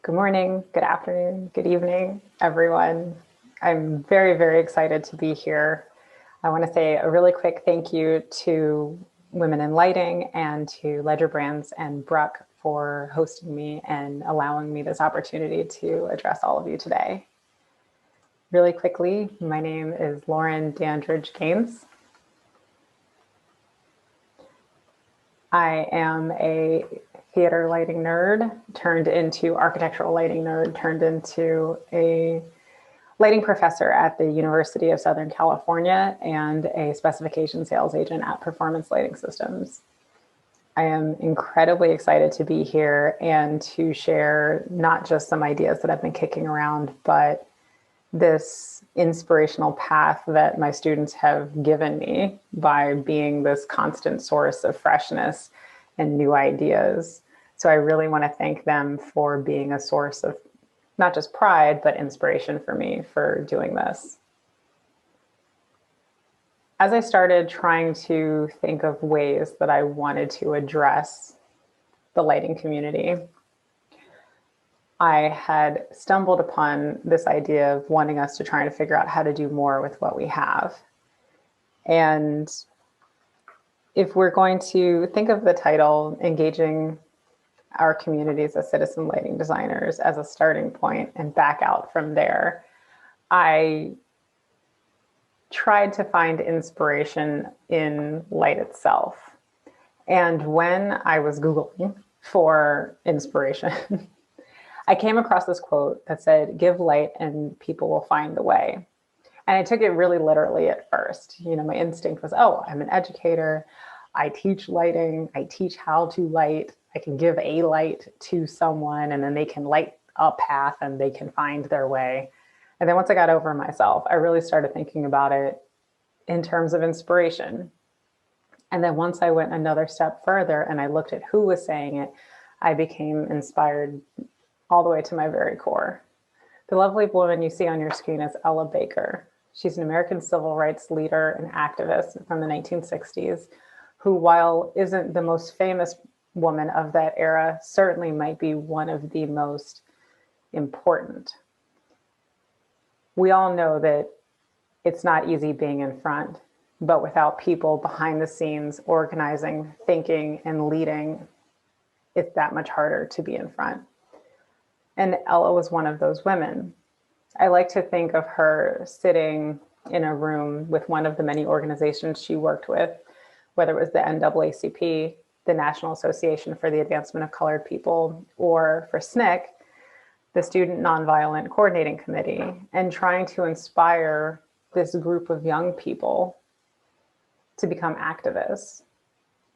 Good morning, good afternoon, good evening, everyone. I'm very, very excited to be here. I want to say a really quick thank you to Women in Lighting and to Ledger Brands and Bruck for hosting me and allowing me this opportunity to address all of you today. Really quickly, my name is Lauren Dandridge Gaines. I am a theater lighting nerd turned into architectural lighting nerd, turned into a lighting professor at the University of Southern California and a specification sales agent at Performance Lighting Systems. I am incredibly excited to be here and to share not just some ideas that I've been kicking around, but this inspirational path that my students have given me by being this constant source of freshness and new ideas. So I really want to thank them for being a source of not just pride, but inspiration for me for doing this. As I started trying to think of ways that I wanted to address the lighting community, I had stumbled upon this idea of wanting us to try to figure out how to do more with what we have. And if we're going to think of the title, Engaging Our Communities as Citizen Lighting Designers, as a starting point and back out from there, I tried to find inspiration in light itself. And when I was Googling for inspiration, I came across this quote that said, "Give light and people will find the way." And I took it really literally at first. You know, my instinct was, oh, I'm an educator. I teach lighting. I teach how to light. I can give a light to someone and then they can light a path and they can find their way. And then once I got over myself, I really started thinking about it in terms of inspiration. And then once I went another step further and I looked at who was saying it, I became inspired all the way to my very core. The lovely woman you see on your screen is Ella Baker. She's an American civil rights leader and activist from the 1960s, who, while isn't the most famous woman of that era, certainly might be one of the most important. We all know that it's not easy being in front, but without people behind the scenes organizing, thinking, and leading, it's that much harder to be in front. And Ella was one of those women. I like to think of her sitting in a room with one of the many organizations she worked with, whether it was the NAACP, the National Association for the Advancement of Colored People, or for SNCC, the Student Nonviolent Coordinating Committee, and trying to inspire this group of young people to become activists.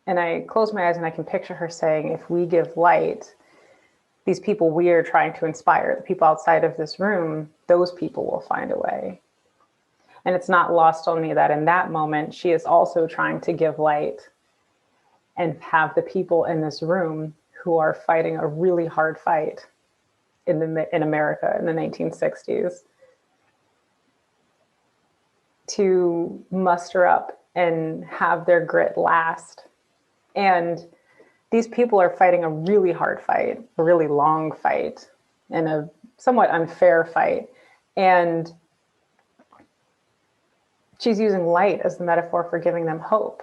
And I close my eyes and I can picture her saying, if we give light, these people we are trying to inspire, the people outside of this room, those people will find a way. And it's not lost on me that in that moment, she is also trying to give light and have the people in this room who are fighting a really hard fight in America in the 1960s to muster up and have their grit last. And these people are fighting a really hard fight, a really long fight, and a somewhat unfair fight. And she's using light as the metaphor for giving them hope.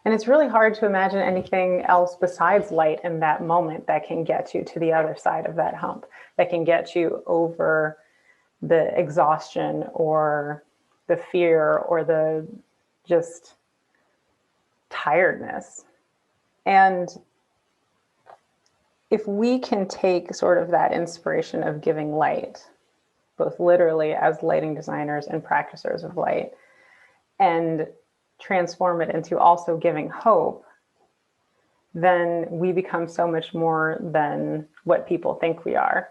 And it's really hard to imagine anything else besides light in that moment that can get you to the other side of that hump, that can get you over the exhaustion or the fear or the just tiredness. And if we can take sort of that inspiration of giving light, both literally as lighting designers and practitioners of light, and transform it into also giving hope, then we become so much more than what people think we are,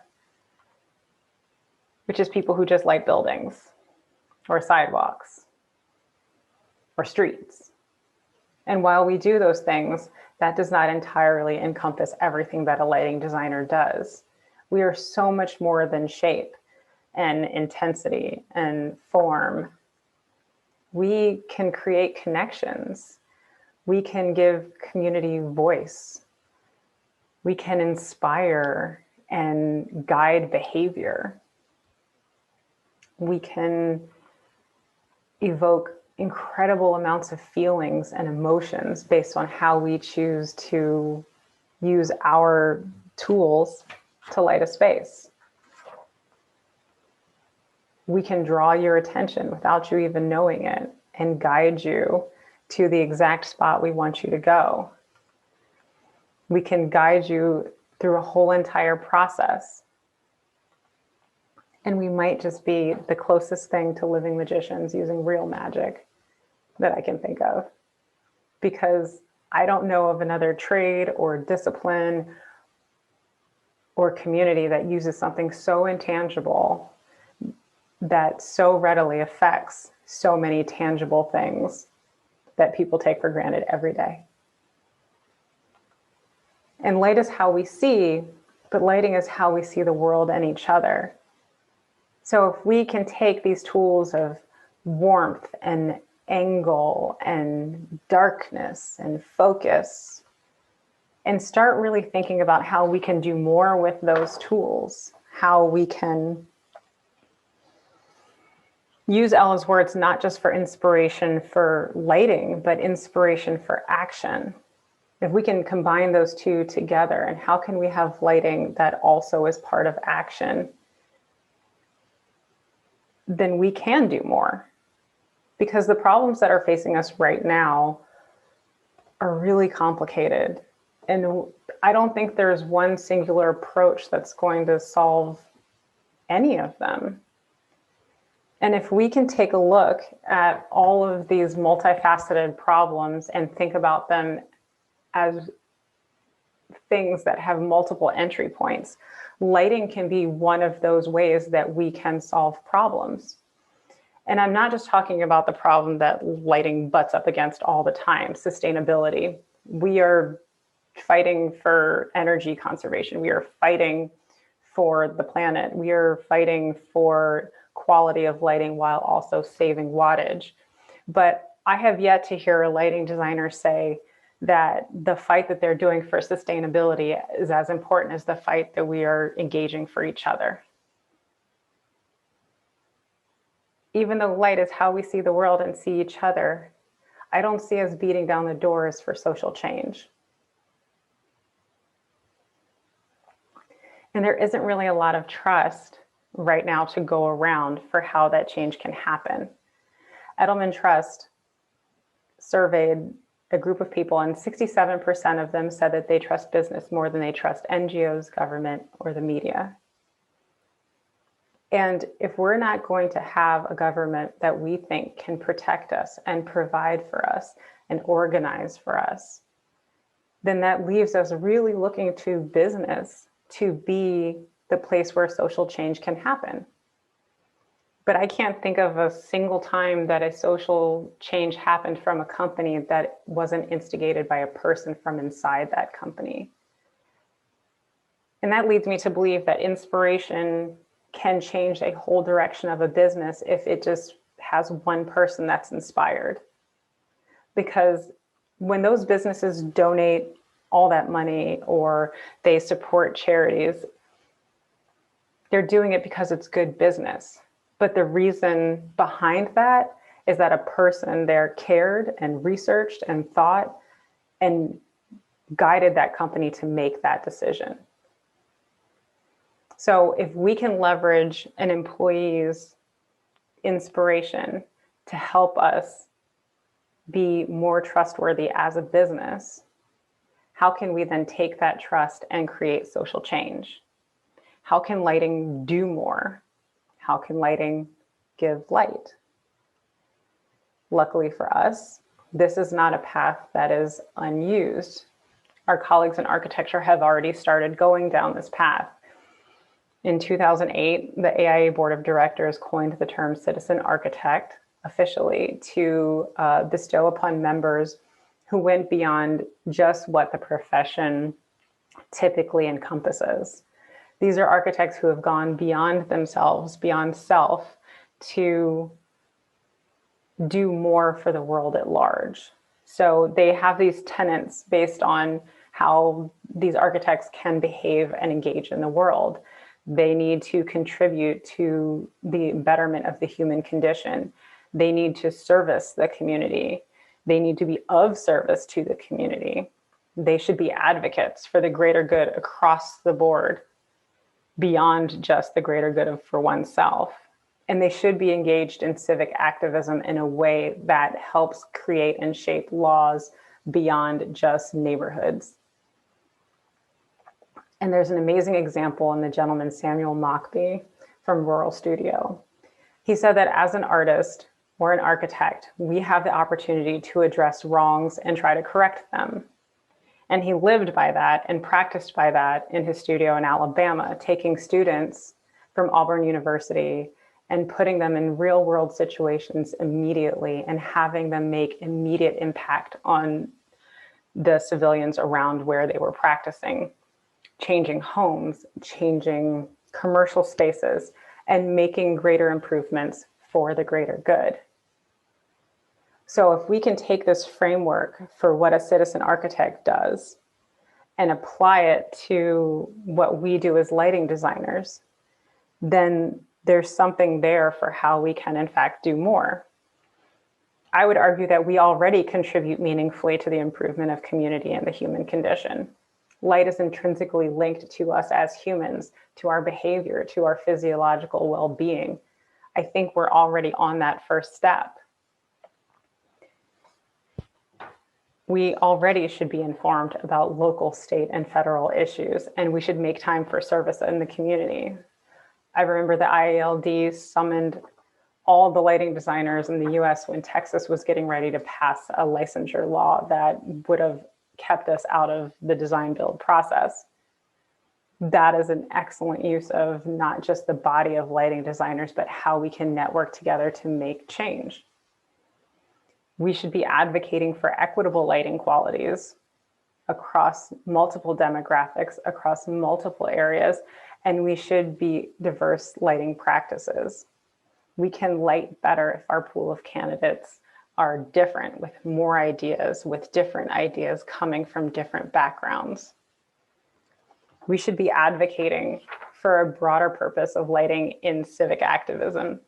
which is people who just light buildings or sidewalks or streets. And while we do those things, that does not entirely encompass everything that a lighting designer does. We are so much more than shape and intensity and form. We can create connections. We can give community voice. We can inspire and guide behavior. We can evoke incredible amounts of feelings and emotions based on how we choose to use our tools to light a space. We can draw your attention without you even knowing it and guide you to the exact spot we want you to go. We can guide you through a whole entire process. And we might just be the closest thing to living magicians using real magic that I can think of. Because I don't know of another trade or discipline or community that uses something so intangible that so readily affects so many tangible things that people take for granted every day. And light is how we see, but lighting is how we see the world and each other. So if we can take these tools of warmth and angle and darkness and focus and start really thinking about how we can do more with those tools, how we can use Ella's words not just for inspiration for lighting, but inspiration for action. If we can combine those two together, and how can we have lighting that also is part of action, then we can do more. Because the problems that are facing us right now are really complicated. And I don't think there's one singular approach that's going to solve any of them. And if we can take a look at all of these multifaceted problems and think about them as things that have multiple entry points, lighting can be one of those ways that we can solve problems. And I'm not just talking about the problem that lighting butts up against all the time, sustainability. We are fighting for energy conservation. We are fighting for the planet. We are fighting for quality of lighting while also saving wattage. But I have yet to hear a lighting designer say that the fight that they're doing for sustainability is as important as the fight that we are engaging for each other. Even though light is how we see the world and see each other, I don't see us beating down the doors for social change. And there isn't really a lot of trust right now to go around for how that change can happen. Edelman Trust surveyed a group of people, and 67% of them said that they trust business more than they trust NGOs, government, or the media. And if we're not going to have a government that we think can protect us and provide for us and organize for us, then that leaves us really looking to business to be the place where social change can happen. But I can't think of a single time that a social change happened from a company that wasn't instigated by a person from inside that company. And that leads me to believe that inspiration can change a whole direction of a business if it just has one person that's inspired. Because when those businesses donate all that money or they support charities, they're doing it because it's good business. But the reason behind that is that a person there cared and researched and thought and guided that company to make that decision. So if we can leverage an employee's inspiration to help us be more trustworthy as a business, how can we then take that trust and create social change? How can lighting do more? How can lighting give light? Luckily for us, this is not a path that is unused. Our colleagues in architecture have already started going down this path. In 2008, the AIA Board of Directors coined the term citizen architect officially to bestow upon members who went beyond just what the profession typically encompasses. These are architects who have gone beyond themselves, beyond self, to do more for the world at large. So they have these tenets based on how these architects can behave and engage in the world. They need to contribute to the betterment of the human condition. They need to service the community. They need to be of service to the community. They should be advocates for the greater good across the board, beyond just the greater good of for oneself. And they should be engaged in civic activism in a way that helps create and shape laws beyond just neighborhoods. And there's an amazing example in the gentleman Samuel Mockbee from Rural Studio. He said that as an artist or an architect, we have the opportunity to address wrongs and try to correct them. And he lived by that and practiced by that in his studio in Alabama, taking students from Auburn University and putting them in real world situations immediately and having them make immediate impact on the civilians around where they were practicing, changing homes, changing commercial spaces, and making greater improvements for the greater good. So if we can take this framework for what a citizen architect does and apply it to what we do as lighting designers, then there's something there for how we can in fact do more. I would argue that we already contribute meaningfully to the improvement of community and the human condition. Light is intrinsically linked to us as humans, to our behavior, to our physiological well-being. I think we're already on that first step. We already should be informed about local, state, and federal issues, and we should make time for service in the community. I remember the IALD summoned all the lighting designers in the US when Texas was getting ready to pass a licensure law that would have kept us out of the design build process. That is an excellent use of not just the body of lighting designers, but how we can network together to make change. We should be advocating for equitable lighting qualities across multiple demographics, across multiple areas, and we should be diverse lighting practices. We can light better if our pool of candidates are different, with more ideas, with different ideas coming from different backgrounds. We should be advocating for a broader purpose of lighting in civic activism.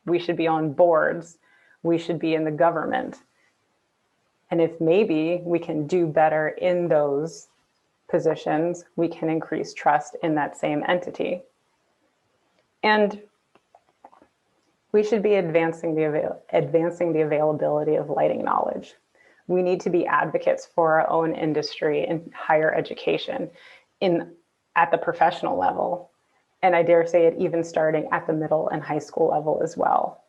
We should be on boards. We should be in the government. And if maybe we can do better in those positions, we can increase trust in that same entity. And we should be advancing the availability of lighting knowledge. We need to be advocates for our own industry in higher education, at the professional level. And I dare say it even starting at the middle and high school level as well.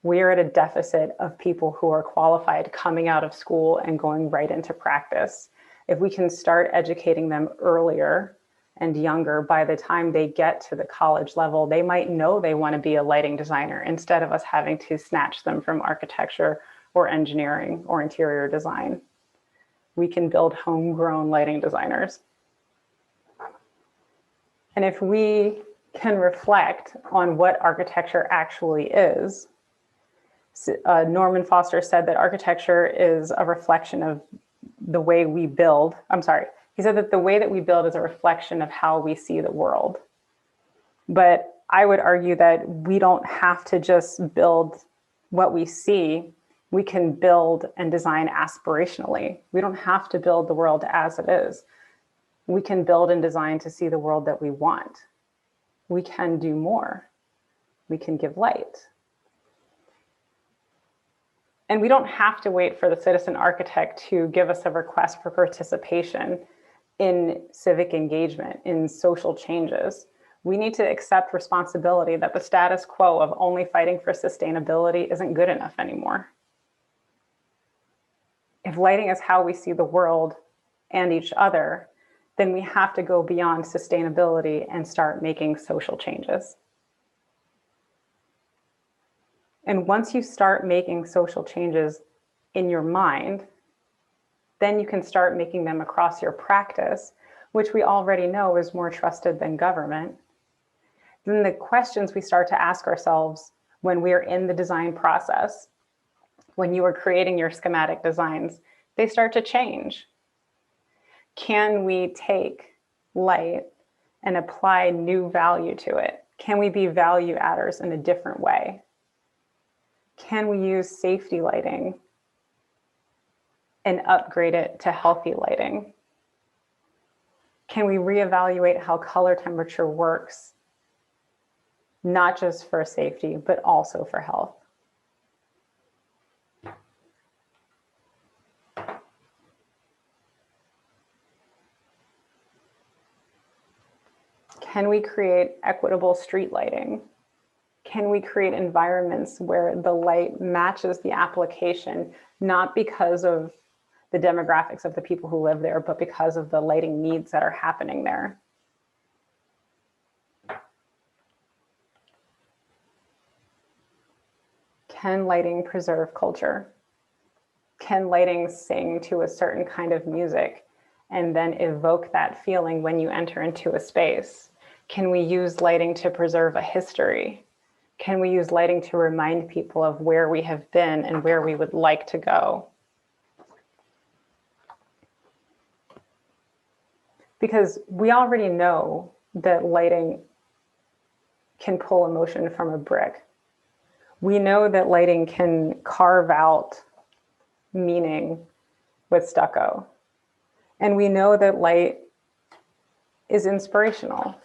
We are at a deficit of people who are qualified coming out of school and going right into practice. If we can start educating them earlier and younger, by the time they get to the college level, they might know they want to be a lighting designer instead of us having to snatch them from architecture or engineering or interior design. We can build homegrown lighting designers. And if we can reflect on what architecture actually is, Norman Foster said that architecture is a reflection of the way we build. He said that the way that we build is a reflection of how we see the world. But I would argue that we don't have to just build what we see. We can build and design aspirationally. We don't have to build the world as it is. We can build and design to see the world that we want. We can do more. We can give light. And we don't have to wait for the citizen architect to give us a request for participation in civic engagement, in social changes. We need to accept responsibility that the status quo of only fighting for sustainability isn't good enough anymore. If lighting is how we see the world and each other, then we have to go beyond sustainability and start making social changes. And once you start making social changes in your mind, then you can start making them across your practice, which we already know is more trusted than government. Then the questions we start to ask ourselves when we're in the design process, when you are creating your schematic designs, they start to change. Can we take light and apply new value to it? Can we be value adders in a different way? Can we use safety lighting and upgrade it to healthy lighting? Can we reevaluate how color temperature works, not just for safety, but also for health? Can we create equitable street lighting? Can we create environments where the light matches the application, not because of the demographics of the people who live there, but because of the lighting needs that are happening there? Can lighting preserve culture? Can lighting sing to a certain kind of music and then evoke that feeling when you enter into a space? Can we use lighting to preserve a history? Can we use lighting to remind people of where we have been and where we would like to go? Because we already know that lighting can pull emotion from a brick. We know that lighting can carve out meaning with stucco. And we know that light is inspirational.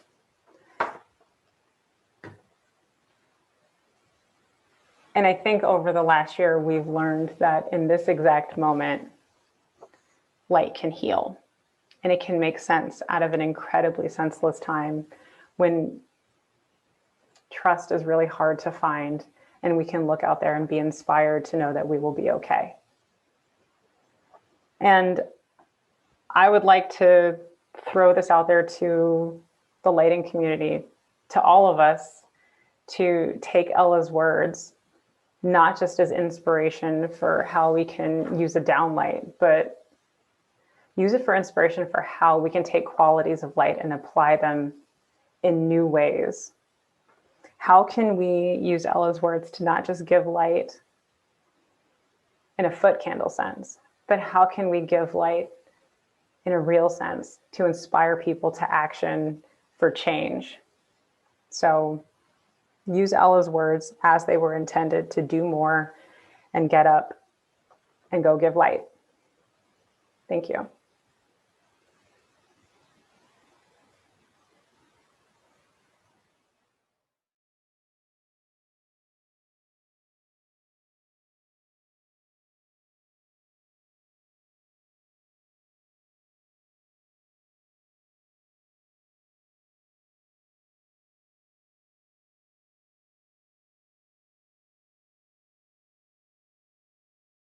And I think over the last year, we've learned that in this exact moment, light can heal. And it can make sense out of an incredibly senseless time when trust is really hard to find, and we can look out there and be inspired to know that we will be okay. And I would like to throw this out there to the lighting community, to all of us, to take Ella's words, not just as inspiration for how we can use a downlight, but use it for inspiration for how we can take qualities of light and apply them in new ways. How can we use Ella's words to not just give light in a foot candle sense, but how can we give light in a real sense to inspire people to action for change? So use Ella's words as they were intended, to do more and get up and go give light. Thank you.